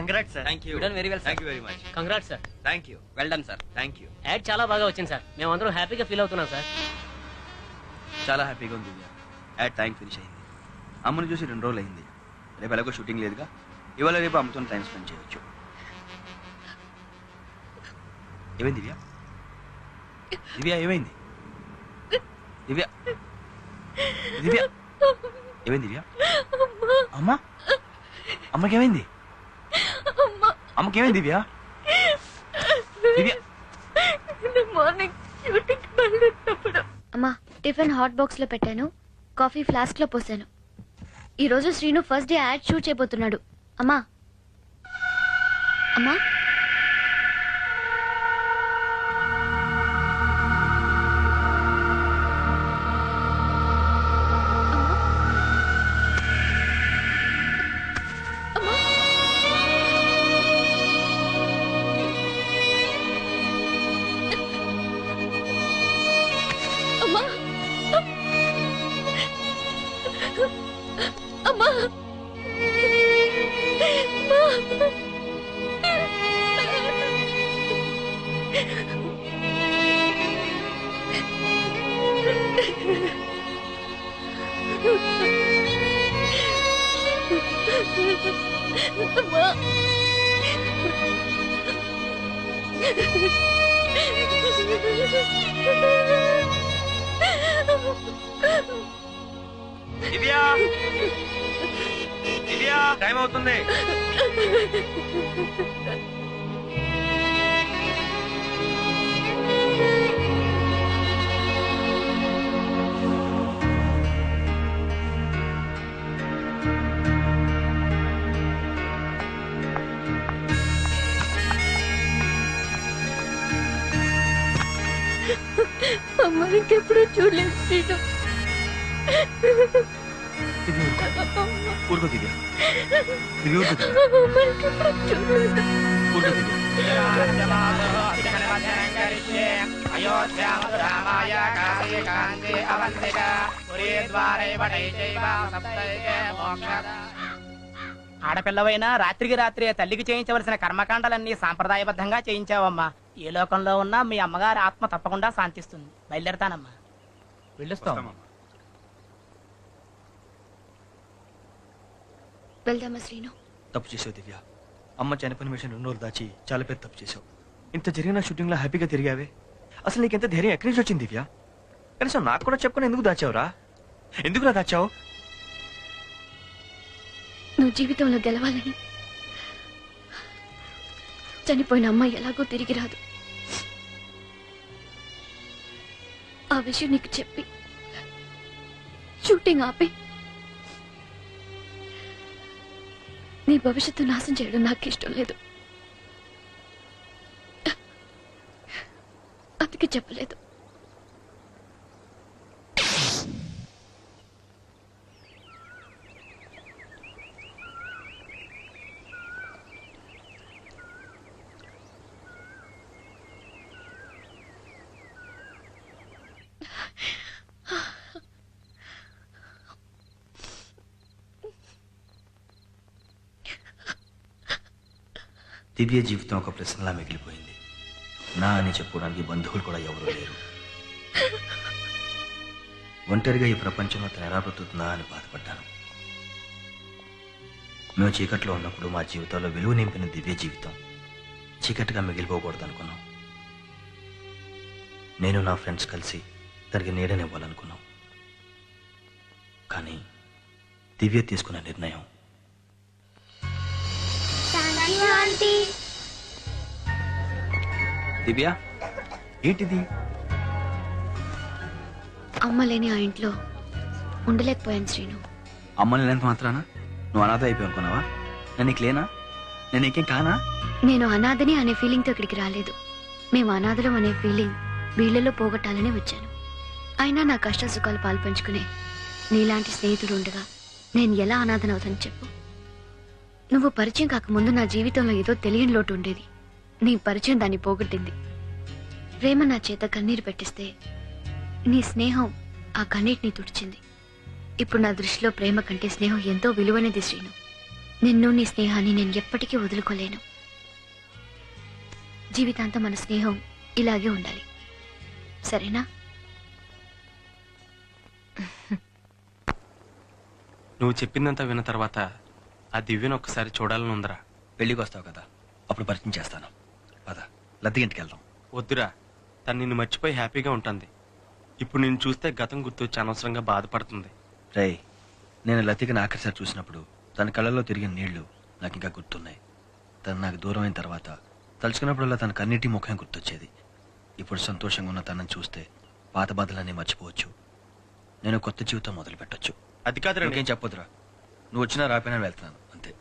Congrats sir. Thank you. You done very well, sir. Thank you very much. Congrats sir. Thank you. Well done sir. Thank you. Add చాలా బాగా వచ్చింది sir. మేమందరం హ్యాపీగా feel అవుతున్నాం sir. చాలా హ్యాపీగా ఉంది దివ్య. యాడ్ టైం ఫినిష్ అయింది. అమ్మని చూసి 2 రోజులు అయింది. రేపు ఎలాగో షూటింగ్ లేదుగా, ఇవాళ రేపు అమ్మతో టైం స్పెండ్ చేయొచ్చు. ఏమైంది దివ్య? దివ్య ఏమైంది? దివ్య దివ్య ఏమైంది దివ్య? అమ్మా అమ్మకేమైంది? అమ్మకేమైంది దివ్య? దివ్య అమ్మా టిఫిన్ హాట్ బాక్స్ లో పెట్టాను, కాఫీ ఫ్లాస్క్ లో పోసాను. ఈ రోజు Srinu first day ad shoot చేయబోతున్నాడు. అమ్మా అమ్మా దివ్య దివ్య టైం అవుతుంది. అమ్మ ఇంకెప్పుడు చూడలేదు శ్రీను. ఊరుకో దివ్య. దివ్య ఊరుకో దివ్య. ఊరుకో దివ్య. ఆడపిల్లవైనా రాత్రికి రాత్రి తల్లికి చేయించవలసిన కర్మకాండాలన్నీ సాంప్రదాయబద్ధంగా చేయించావమ్మా. ఏ లోకంలో ఉన్నా మీ అమ్మగారి ఆత్మ తప్పకుండా శాంతిస్తుంది. బయలుదేరతానమ్మా. వెళ్ళొస్తాం. వెళ్దామా శ్రీను? తప్పు చేసావు దివ్య. అమ్మ చనిపోయిన విషయం 2 రోజులు దాచి చాలా పెద్ద తప్పు చేసావు. ఇంత జరిగిన షూటింగ్ లో హ్యాపీగా తిరిగావే. అసలు నీకు ఎంత ధైర్యం ఎక్కడి నుంచి వచ్చింది దివ్య? కనీసం నాకు కూడా చెప్పుకొని ఎందుకు దాచావురా? ఎందుకులా దాచావు? నువ్వు జీవితంలో గెలవాలని. చనిపోయిన అమ్మాయి ఎలాగో తిరిగి రాదు. ఆ విషయం నీకు చెప్పి షూటింగ్ ఆపి నీ భవిష్యత్తు నాశనం చేయడం నాకు ఇష్టం లేదు. అందుకే చెప్పలేదు. దివ్య జీవితం ఒక ప్రశ్నలా మిగిలిపోయింది. నా అని చెప్పుకోవడానికి బంధువులు కూడా ఎవరూ లేరు. ఒంటరిగా ఈ ప్రపంచంలో తను ఎలా బ్రతుకుతుందా అని బాధపడ్డాను. మేము చీకట్లో ఉన్నప్పుడు మా జీవితంలో వెలుగు నింపిన దివ్య జీవితం చీకటిగా మిగిలిపోకూడదు అనుకున్నాం. నేను నా ఫ్రెండ్స్ కలిసి తనకి నీడనివ్వాలనుకున్నాం. కానీ దివ్య తీసుకున్న నిర్ణయం దివ్య ఏంటిది? అమ్మ లేని ఆ ఇంట్లో ఉండలేకపోయాను శ్రీను. అమ్మని లేనంత మాత్రానా నువ్వు అనాథ అయిపోయి అనుకున్నావా? నేను నీకు లేనా? నేను నీకేం కానా? నేను అనాథని అనే ఫీలింగ్తో ఇక్కడికి రాలేదు. మేము అనాథలం అనే ఫీలింగ్ వీళ్ళలో పోగొట్టాలని వచ్చాను. అయినా నా కష్ట సుఖాలు పాల్పంచుకునే నీలాంటి స్నేహితుడు ఉండగా నేను ఎలా అనాథనవుతాను చెప్పు? నువ్వు పరిచయం కాకముందు నా జీవితంలో ఏదో తెలియని లోటు ఉండేది. నీ పరిచయం దాన్ని పోగొట్టింది. ప్రేమ నా చేత కన్నీరు పెట్టిస్తే నీ స్నేహం ఆ కన్నీటిని తుడిచింది. ఇప్పుడు నా దృష్టిలో ప్రేమ కంటే స్నేహం ఎంతో విలువైనది శ్రీను. నిన్ను నీ స్నేహాన్ని నేను ఎప్పటికీ వదులుకోలేను. జీవితాంతం మన స్నేహం ఇలాగే ఉండాలి, సరేనా? నువ్వు చెప్పిందంతా విన్న తర్వాత ఆ దివ్యను ఒక్కసారి చూడాలని ఉందరా. పెళ్ళికి వస్తావు కదా, అప్పుడు పరిచయం చేస్తాను. పద, లద్ది ఇంటికి వెళ్దాం. వద్దురా, తను నిన్ను మర్చిపోయి హ్యాపీగా ఉంటుంది. ఇప్పుడు నిన్ను చూస్తే గతం గుర్తొచ్చి అనవసరంగా బాధపడుతుంది. రేయ్, నేను లతికని ఆఖరిసారి చూసినప్పుడు తన కళ్ళల్లో తిరిగిన నీళ్లు నాకు ఇంకా గుర్తున్నాయి. తను నాకు దూరం అయిన తర్వాత తలుచుకున్నప్పుడల్లా తన కన్నీటి ముఖం గుర్తొచ్చేది. ఇప్పుడు సంతోషంగా ఉన్న తనని చూస్తే పాత బాధలన్నీ మర్చిపోవచ్చు. నేను కొత్త జీవితం మొదలు పెట్టచ్చు. అది కాదురా. ఇంకేం చెప్పొద్దురా, నువ్వు వచ్చినా రాపోయినా వెళ్తున్నాను అంతే.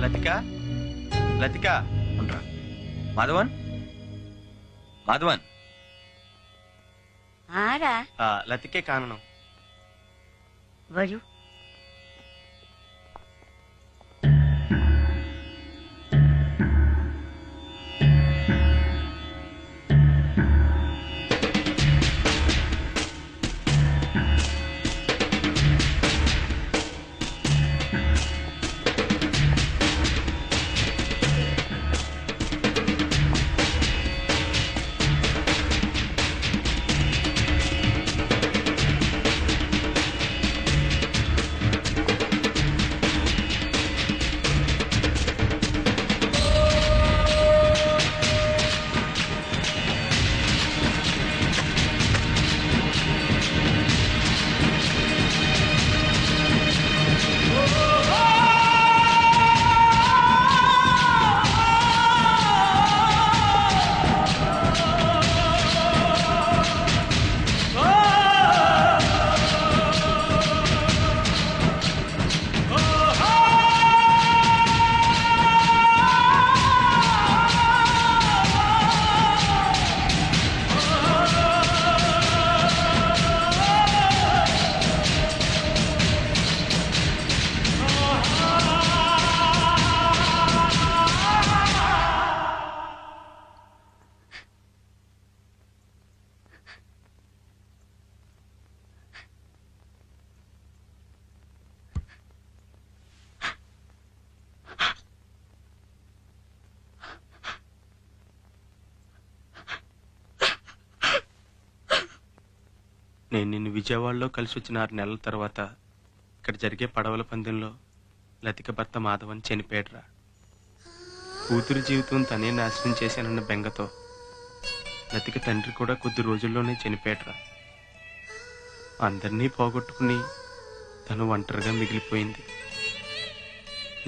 లతిక, లతిక, ఉండరా. మాధవన్, మాధవన్. ఆరా లతికే కారణం. వరు నేను నిన్ను విజయవాడలో కలిసి వచ్చిన 6 నెలల తర్వాత ఇక్కడ జరిగే పడవల పందెంలో లతిక భర్త మాధవన్ చనిపోయాడురా. కూతురు జీవితం తనే నాశనం చేశానన్న బెంగతో లతిక తండ్రి కూడా కొద్ది రోజుల్లోనే చనిపోయాడురా. అందరినీ పోగొట్టుకుని తను ఒంటరిగా మిగిలిపోయింది.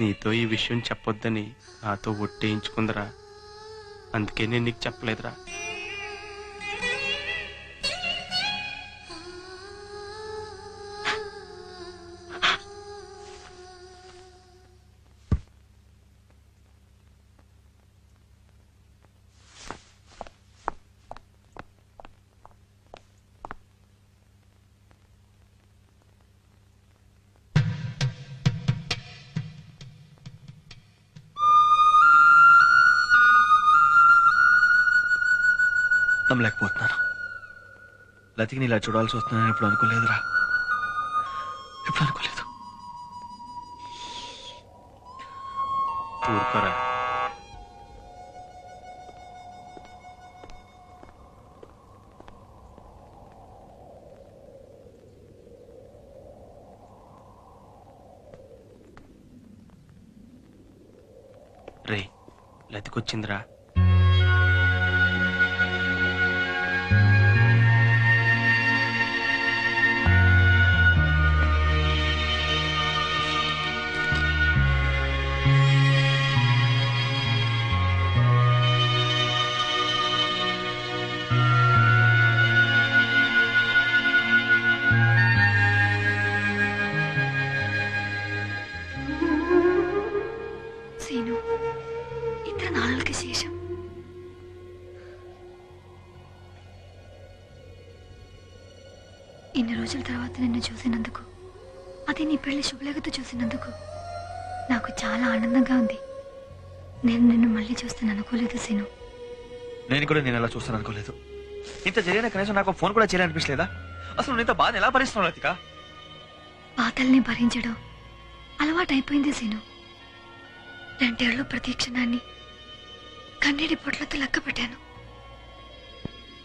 నీతో ఈ విషయం చెప్పొద్దని నాతో ఒట్టేయించుకుందరా. అందుకే నేను నీకు చెప్పలేదురా. నమ్మలేకపోతున్నాను. లతికిని ఇలా చూడాల్సి వస్తుందని ఎప్పుడు అనుకోలేదురా, ఎప్పుడు అనుకోలేదు. ఊరుకోరా. రే, లతికొచ్చిందిరా. സീനു, ഇത്ര നാളുകൾക്ക് ശേഷം ఇన్ని రోజుల తర్వాత నిన్ను చూసినందుకు అది నీ పెళ్లి శుభలేఖతో చూసినందుకు నాకు చాలా ఆనందంగా ఉంది. నేను నిన్ను మళ్ళీ చూస్తాను అనుకోలేదు సీను. నేను కూడా నేను అలా చూస్తాను అనుకోలేదు. ఇంత జరిగిన కనీసం నాకు ఫోన్ కూడా చేయాలనిపించలేదా? అసలు నేను ఇంత బాధ ఎలా భరిస్తున్నావు లతిక? బాధల్ని భరించడం అలవాటైపోయింది సీను. 2 ఏళ్ళు ప్రతి క్షణాన్ని కన్నీటి పొట్లతో లెక్క పెట్టాను.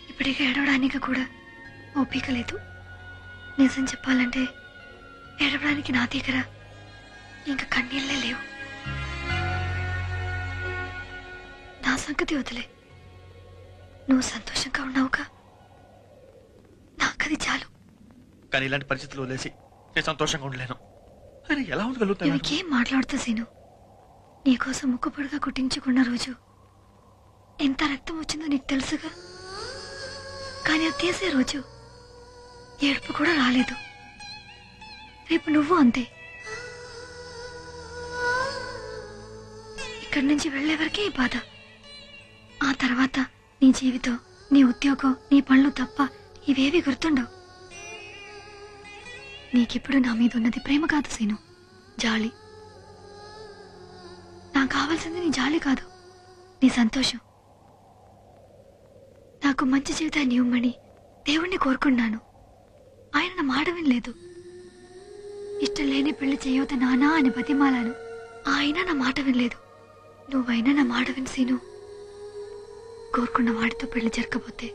ఇప్పటికే ఏడవడానికి కూడా ఓపిక లేదు. నిజం చెప్పాలంటే ఏడవడానికి నా దగ్గర ఇంకా కన్నీళ్ళే లేవు. నా సంగతి వదిలే, నువ్వు సంతోషంగా ఉన్నావుగా, నాకది చాలు. కానీ ఇలాంటి పరిస్థితులు వదిలేసి నేను సంతోషంగా ఉండలేను. అరే ఎలా ఉండగలుగుతాను? ఇవికేం మాట్లాడుతా సీను. నీకోసం ముక్కుపొడిగా కుట్టించుకున్న రోజు ఎంత రక్తం వచ్చిందో నీకు తెలుసుగా. కానీ అది తీసే రోజు ఏడుపు కూడా రాలేదు. రేపు నువ్వు అంతే. ఇక్కడి నుంచి వెళ్లే వరకే ఈ బాధ. ఆ తర్వాత నీ జీవితం, నీ ఉద్యోగం, నీ పనులు తప్ప ఇవేవి గుర్తుండవు. నీకిప్పుడు నా మీద ఉన్నది ప్రేమ కాదు సీను, జాలి. నాకు కావాల్సింది నీ జాలి కాదు, నీ సంతోషం. నాకు మంచి జీవితాన్ని ఇవ్వమని దేవుణ్ణి కోరుకున్నాను. ఆయన నా మాట వినలేదు. ఇష్టం లేని పెళ్లి చేయవద్దు నానా అని బతిమాలాను. ఆయన నా మాట వినలేదు. నువ్వైనా నా మాట విని సీను. కోరుకున్న వాడితో పెళ్లి జరగకపోతే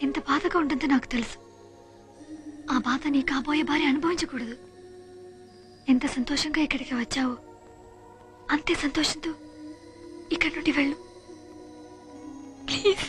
ఎంత బాధగా ఉంటుందో నాకు తెలుసు. ఆ బాధ నీ కాబోయే భార్య అనుభవించకూడదు. ఎంత సంతోషంగా ఇక్కడికి వచ్చావో అంతే సంతోషంతో ఇక్కడి నుండి వెళ్ళు ప్లీజ్.